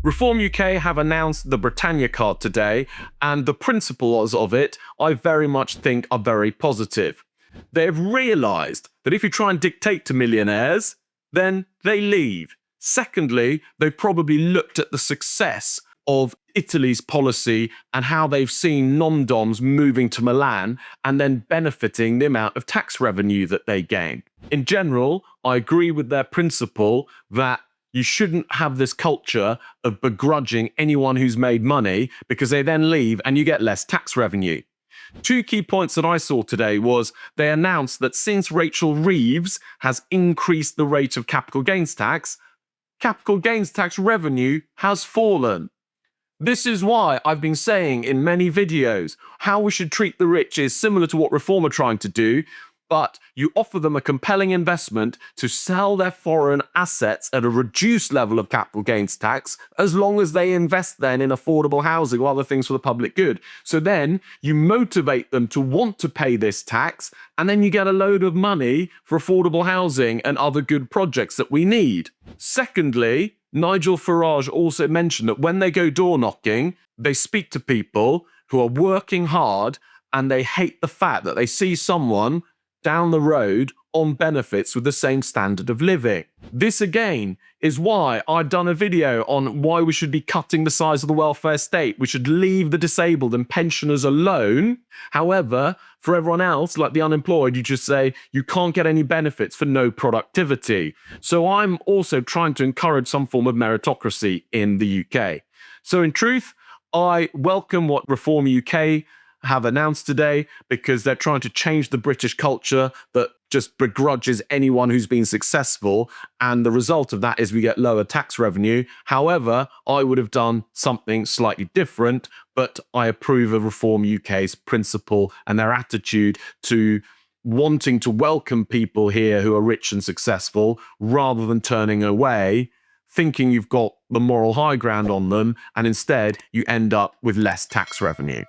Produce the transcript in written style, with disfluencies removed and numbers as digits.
Reform UK have announced the Britannia card today, and the principles of it I very much think are very positive. They've realised that if you try and dictate to millionaires, then they leave. Secondly, they've probably looked at the success of Italy's policy and how they've seen non-doms moving to Milan and then benefiting the amount of tax revenue that they gain. In general, I agree with their principle that you shouldn't have this culture of begrudging anyone who's made money because they then leave and you get less tax revenue. Two key points that I saw today was they announced that since Rachel Reeves has increased the rate of capital gains tax revenue has fallen. This is why I've been saying in many videos how we should treat the rich is similar to what Reform are trying to do, but you offer them a compelling investment to sell their foreign assets at a reduced level of capital gains tax, as long as they invest then in affordable housing or other things for the public good. So then you motivate them to want to pay this tax, and then you get a load of money for affordable housing and other good projects that we need. Secondly, Nigel Farage also mentioned that when they go door knocking, they speak to people who are working hard and they hate the fact that they see someone down the road on benefits with the same standard of living. This again is why I've done a video on why we should be cutting the size of the welfare state. We should leave the disabled and pensioners alone. However, for everyone else, like the unemployed, you just say you can't get any benefits for no productivity. So I'm also trying to encourage some form of meritocracy in the UK. So in truth, I welcome what Reform UK have announced today because they're trying to change the British culture that just begrudges anyone who's been successful, and the result of that is we get lower tax revenue. However, I would have done something slightly different, but I approve of Reform UK's principle and their attitude to wanting to welcome people here who are rich and successful rather than turning away, thinking you've got the moral high ground on them, and instead you end up with less tax revenue.